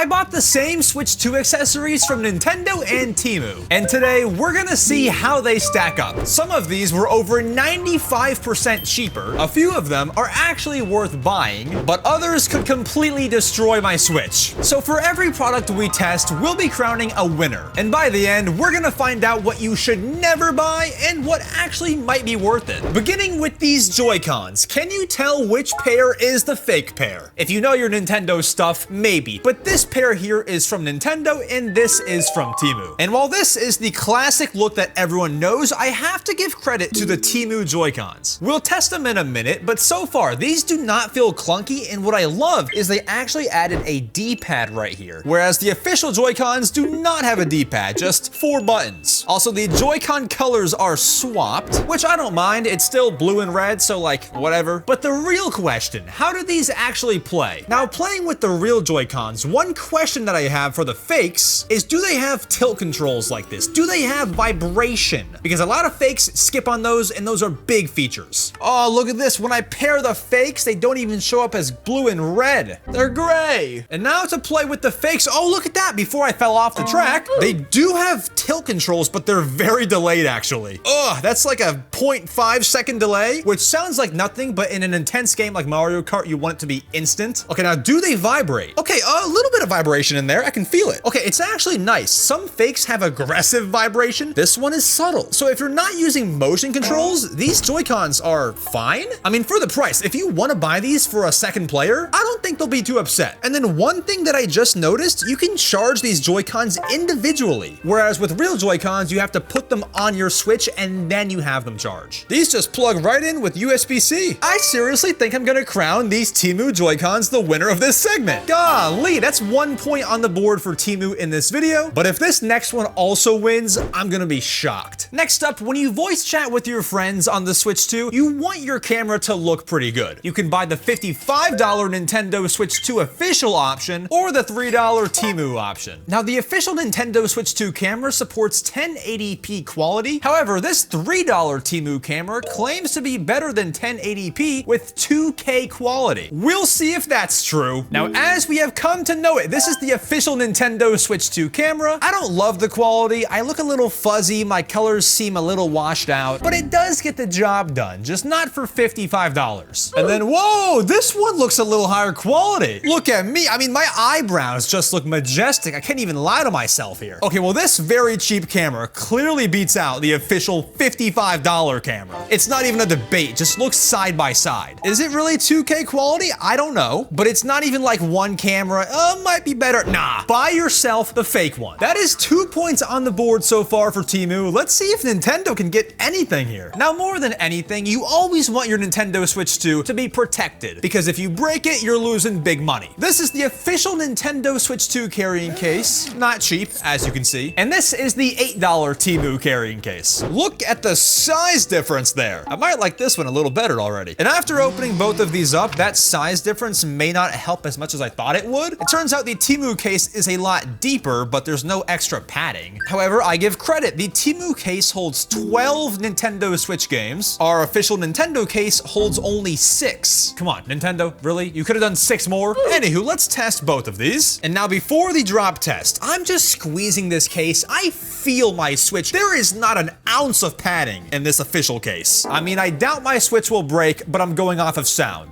I bought the same Switch 2 accessories from Nintendo and Temu, and today we're gonna see how they stack up. Some of these were over 95% cheaper, a few of them are actually worth buying, but others could completely destroy my Switch. So for every product we test, we'll be crowning a winner, and by the end, we're gonna find out what you should never buy and what actually might be worth it. Beginning with these Joy-Cons, can you tell which pair is the fake pair? If you know your Nintendo stuff, maybe, but this pair here is from Nintendo and this is from Temu. And while this is the classic look that everyone knows, I have to give credit to the Temu Joy-Cons. We'll test them in a minute, but so far these do not feel clunky, and what I love is they actually added a D-pad right here, whereas the official Joy-Cons do not have a D-pad, just 4 buttons. Also, the Joy-Con colors are swapped, which I don't mind, it's still blue and red, so like, whatever. But the real question, how do these actually play? Now, playing with the real Joy-Cons, one question that I have for the fakes is, do they have tilt controls like this? Do they have vibration? Because a lot of fakes skip on those, and those are big features. Oh, look at this. When I pair the fakes, they don't even show up as blue and red. They're gray. And now to play with the fakes, oh, look at that. Before I fell off the track, they do have tilt controls, but they're very delayed, actually. Ugh, that's like a 0.5 second delay, which sounds like nothing, but in an intense game like Mario Kart, you want it to be instant. Okay, now do they vibrate? Okay, a little bit of vibration in there. I can feel it. Okay, it's actually nice. Some fakes have aggressive vibration. This one is subtle. So if you're not using motion controls, these Joy-Cons are fine. I mean, for the price, if you want to buy these for a second player, I don't think they'll be too upset. And then one thing that I just noticed, you can charge these Joy-Cons individually, whereas with real Joy-Cons, you have to put them on your Switch and then you have them charge. These just plug right in with USB-C. I seriously think I'm gonna crown these Temu Joy-Cons the winner of this segment. Golly, that's 1 point on the board for Temu in this video, but if this next one also wins, I'm gonna be shocked. Next up, when you voice chat with your friends on the Switch 2, you want your camera to look pretty good. You can buy the $55 Nintendo Switch 2 official option or the $3 Temu option. Now, the official Nintendo Switch 2 camera supports 1080p quality. However, this $3 Temu camera claims to be better than 1080p with 2K quality. We'll see if that's true. Now, as we have come to know it, this is the official Nintendo Switch 2 camera. I don't love the quality. I look a little fuzzy, my colors seem a little washed out, but it does get the job done, just not for $55. And then, whoa, this one looks a little higher quality. Look at me. I mean, my eyebrows just look majestic. I can't even lie to myself here. Okay, well, this very cheap camera clearly beats out the official $55 camera. It's not even a debate, just looks side by side. Is it really 2K quality? I don't know, but it's not even like one camera, might be better. Nah, buy yourself the fake one. That is 2 points on the board so far for Temu. Let's see if Nintendo can get anything here. Now, more than anything, you always want your Nintendo Switch 2 to be protected, because if you break it, you're losing big money. This is the official Nintendo Switch 2 carrying case. Not cheap, as you can see. And this is the $8 Temu carrying case. Look at the size difference there. I might like this one a little better already. And after opening both of these up, that size difference may not help as much as I thought it would. It turns out the Temu case is a lot deeper, but there's no extra padding. However, I give credit. The Temu case holds 12 Nintendo Switch games. Our official Nintendo case holds only 6. Come on, Nintendo, really? You could have done 6 more? Anywho, let's test both of these. And now before the drop test, I'm just squeezing this case. I feel my Switch. There is not an ounce of padding in this official case. I mean, I doubt my Switch will break, but I'm going off of sound.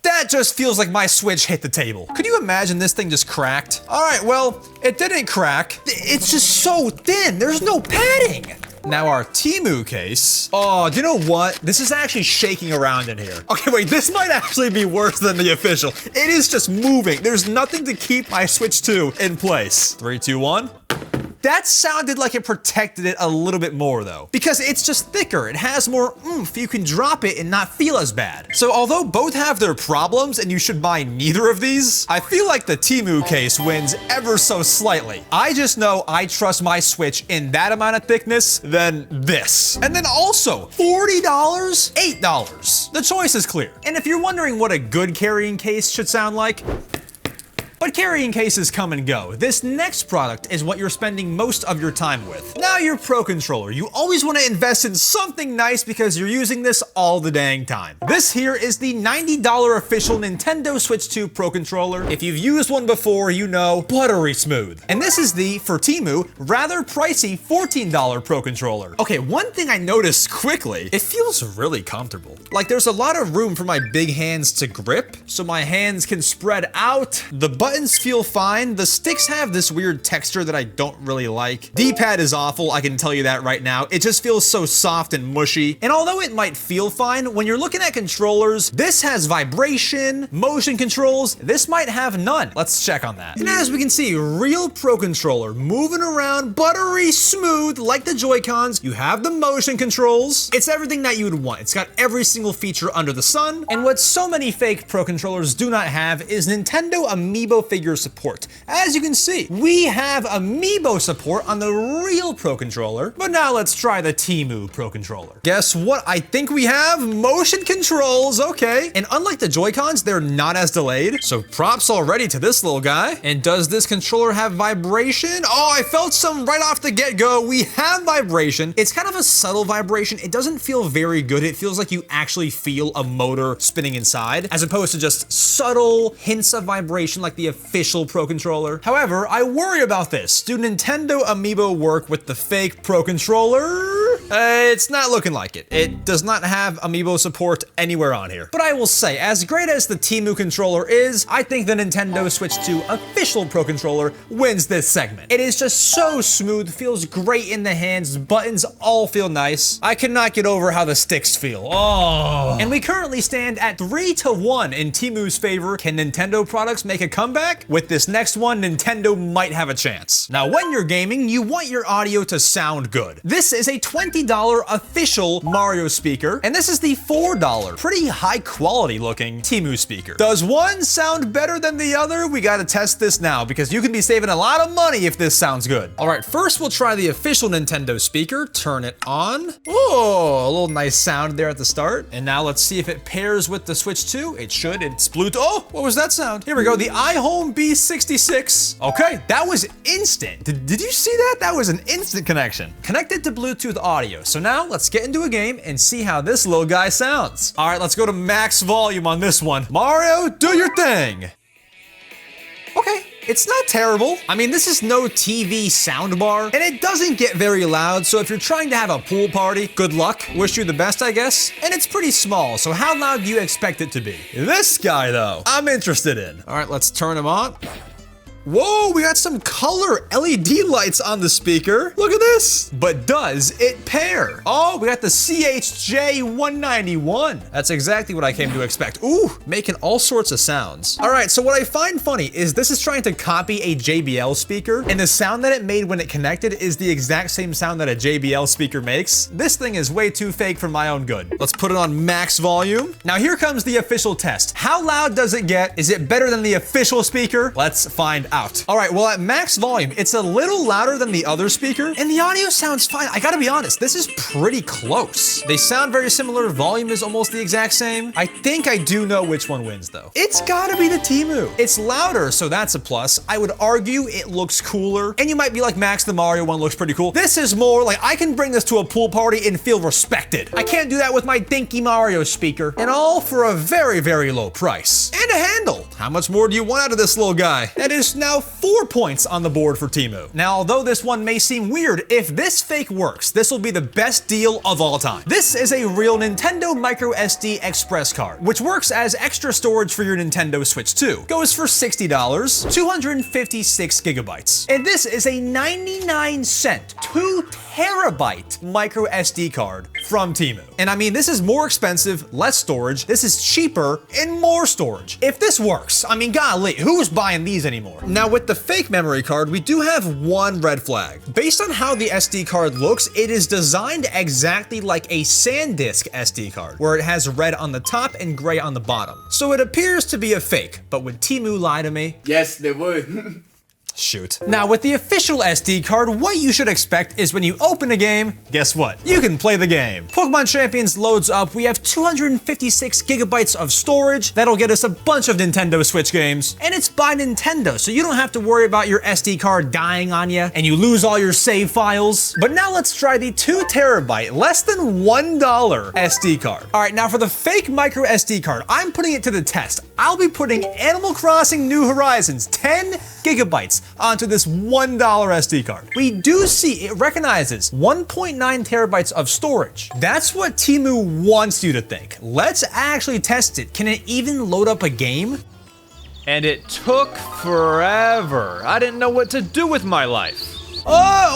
That just feels like my Switch hit the table. Could you imagine this thing just cracked? All right, well, it didn't crack. It's just so thin. There's no padding. Now our Temu case. Oh, do you know what? This is actually shaking around in here. Okay, wait, this might actually be worse than the official. It is just moving. There's nothing to keep my Switch 2 in place. 3, 2, 1. That sounded like it protected it a little bit more though, because it's just thicker. It has more oomph. You can drop it and not feel as bad. So although both have their problems and you should buy neither of these, I feel like the Temu case wins ever so slightly. I just know I trust my Switch in that amount of thickness than this. And then also, $40, $8. The choice is clear. And if you're wondering what a good carrying case should sound like, But carrying cases come and go. This next product is what you're spending most of your time with. Now your Pro Controller. You always want to invest in something nice because you're using this all the dang time. This here is the $90 official Nintendo Switch 2 Pro Controller. If you've used one before, you know, buttery smooth. And this is the, for Temu, rather pricey $14 Pro Controller. Okay, one thing I noticed quickly, it feels really comfortable. Like there's a lot of room for my big hands to grip, so my hands can spread out. The buttons feel fine. The sticks have this weird texture that I don't really like. D-pad is awful, I can tell you that right now. It just feels so soft and mushy. And although it might feel fine, when you're looking at controllers, this has vibration, motion controls. This might have none. Let's check on that. And as we can see, real Pro Controller moving around, buttery smooth like the Joy-Cons. You have the motion controls. It's everything that you would want. It's got every single feature under the sun. And what so many fake Pro Controllers do not have is Nintendo Amiibo figure support. As you can see, we have Amiibo support on the real Pro Controller, but now let's try the Temu Pro Controller. Guess what? I think we have motion controls, okay. And unlike the Joy-Cons, they're not as delayed, so props already to this little guy. And does this controller have vibration? Oh, I felt some right off the get-go. We have vibration. It's kind of a subtle vibration. It doesn't feel very good. It feels like you actually feel a motor spinning inside, as opposed to just subtle hints of vibration like the official Pro Controller. However, I worry about this. Do Nintendo Amiibo work with the fake Pro Controller? It's not looking like it. It does not have Amiibo support anywhere on here. But I will say, as great as the Temu controller is, I think the Nintendo Switch 2 official Pro Controller wins this segment. It is just so smooth, feels great in the hands, buttons all feel nice. I cannot get over how the sticks feel. Oh. And we currently stand at 3-1 in Temu's favor. Can Nintendo products make a comeback? With this next one, Nintendo might have a chance. Now, when you're gaming, you want your audio to sound good. This is a $20 official Mario speaker, and this is the $4, pretty high quality looking Temu speaker. Does one sound better than the other? We gotta test this now because you can be saving a lot of money if this sounds good. All right, first we'll try the official Nintendo speaker. Turn it on. Oh, a little nice sound there at the start. And now let's see if it pairs with the Switch 2. It should. It's Bluetooth. Oh, what was that sound? Here we go. The iHome B66. Okay, that was instant. Did you see that? That was an instant connection. Connected to Bluetooth audio. So now let's get into a game and see how this little guy sounds. All right, let's go to max volume on this one. Mario, do your thing. Okay. It's not terrible. I mean, this is no TV soundbar, and it doesn't get very loud, so if you're trying to have a pool party, good luck. Wish you the best, I guess. And it's pretty small, so how loud do you expect it to be? This guy, though, I'm interested in. All right, let's turn him on. Whoa, we got some color LED lights on the speaker. Look at this. But does it pair? Oh, we got the CHJ191. That's exactly what I came to expect. Ooh, making all sorts of sounds. All right, so what I find funny is this is trying to copy a JBL speaker, and the sound that it made when it connected is the exact same sound that a JBL speaker makes. This thing is way too fake for my own good. Let's put it on max volume. Now here comes the official test. How loud does it get? Is it better than the official speaker? Let's find out. All right, well at max volume, it's a little louder than the other speaker, and the audio sounds fine. I gotta be honest, this is pretty close. They sound very similar, volume is almost the exact same. I think I do know which one wins though. It's gotta be the Temu. It's louder, so that's a plus. I would argue it looks cooler, and you might be like, Max, the Mario one looks pretty cool. This is more like I can bring this to a pool party and feel respected. I can't do that with my dinky Mario speaker, and all for a very, very low price. And a handle. How much more do you want out of this little guy? That is now 4 points on the board for Temu. Now, although this one may seem weird, if this fake works, this will be the best deal of all time. This is a real Nintendo microSD express card, which works as extra storage for your Nintendo Switch 2. Goes for $60, 256 gigabytes. And this is a 99-cent, 2 terabyte micro SD card from Temu. And I mean, this is more expensive, less storage. This is cheaper and more storage. If this works, I mean, golly, who's buying these anymore? Now with the fake memory card, we do have one red flag. Based on how the SD card looks, it is designed exactly like a SanDisk SD card, where it has red on the top and gray on the bottom. So it appears to be a fake, but would Temu lie to me? Yes, they would. Shoot. Now with the official SD card, what you should expect is when you open a game, guess what? You can play the game. Pokemon Champions loads up, we have 256 gigabytes of storage. That'll get us a bunch of Nintendo Switch games. And it's by Nintendo, so you don't have to worry about your SD card dying on you and you lose all your save files. But now let's try the 2 terabyte, less than $1 SD card. All right, now for the fake micro SD card, I'm putting it to the test. I'll be putting Animal Crossing New Horizons 10 gigabytes onto this $1 SD card. We do see it recognizes 1.9 terabytes of storage. That's what Temu wants you to think. Let's actually test it. Can it even load up a game? And it took forever. I didn't know what to do with my life.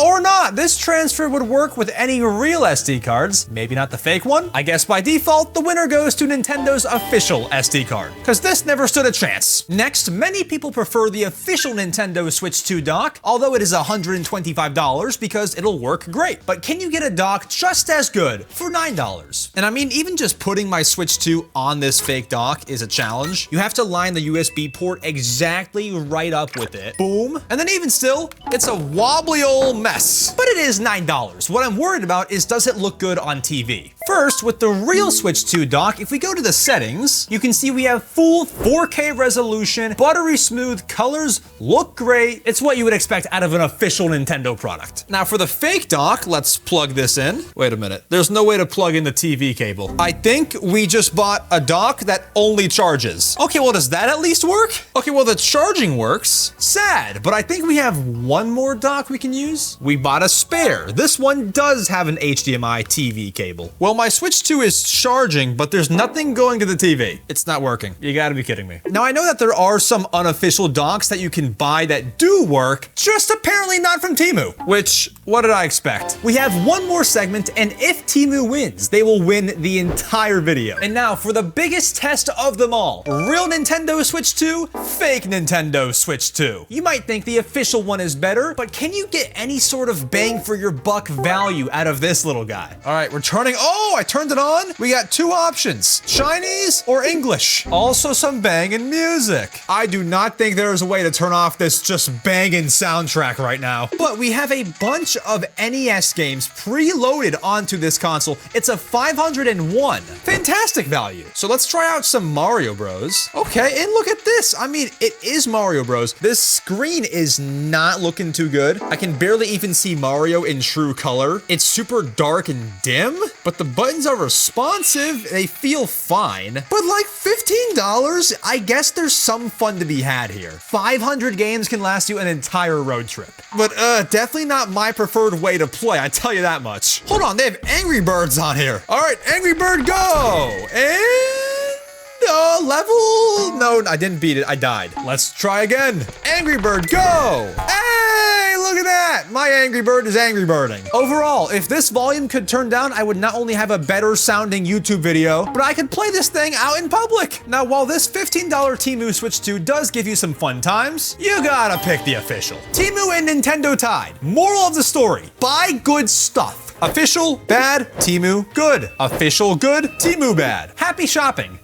Or not. This transfer would work with any real SD cards. Maybe not the fake one. I guess by default, the winner goes to Nintendo's official SD card, because this never stood a chance. Next, many people prefer the official Nintendo Switch 2 dock, although it is $125 because it'll work great. But can you get a dock just as good for $9? And I mean, even just putting my Switch 2 on this fake dock is a challenge. You have to line the USB port exactly right up with it. Boom. And then even still, it's a wobbly old mess. But it is $9. What I'm worried about is, does it look good on TV? First, with the real Switch 2 dock, if we go to the settings, you can see we have full 4K resolution, buttery smooth colors, look great. It's what you would expect out of an official Nintendo product. Now for the fake dock, let's plug this in. Wait a minute, there's no way to plug in the TV cable. I think we just bought a dock that only charges. Okay, well, does that at least work? Okay, well, the charging works. Sad, but I think we have one more dock we can use. We bought a spare. This one does have an HDMI TV cable. Well, my Switch 2 is charging, but there's nothing going to the TV. It's not working. You gotta be kidding me. Now, I know that there are some unofficial docks that you can buy that do work, just apparently not from Temu. Which, what did I expect? We have one more segment, and if Temu wins, they will win the entire video. And now, for the biggest test of them all, real Nintendo Switch 2, fake Nintendo Switch 2. You might think the official one is better, but can you get any sort of bang for your buck value out of this little guy? All right, we're turning, oh, I turned it on. We got two options, Chinese or English. Also some banging music. I do not think there is a way to turn off this just banging soundtrack right now. But we have a bunch of NES games preloaded onto this console. It's a 501. Fantastic value. So let's try out some Mario Bros. Okay, and look at this. I mean, it is Mario Bros. This screen is not looking too good. I can barely even see Mario in true color. It's super dark and dim, but the buttons are responsive. They feel fine. But like $15, I guess there's some fun to be had here. 500 games can last you an entire road trip. But definitely not my preferred way to play, I tell you that much. Hold on, they have Angry Birds on here. All right, Angry Bird, go! And... level? No, I didn't beat it. I died. Let's try again. Angry Bird, go! Hey, look at that! My Angry Bird is Angry Birding. Overall, if this volume could turn down, I would not only have a better sounding YouTube video, but I could play this thing out in public. Now, while this $15 Temu Switch 2 does give you some fun times, you gotta pick the official. Temu and Nintendo tied. Moral of the story, buy good stuff. Official, bad, Temu, good. Official, good, Temu, bad. Happy shopping.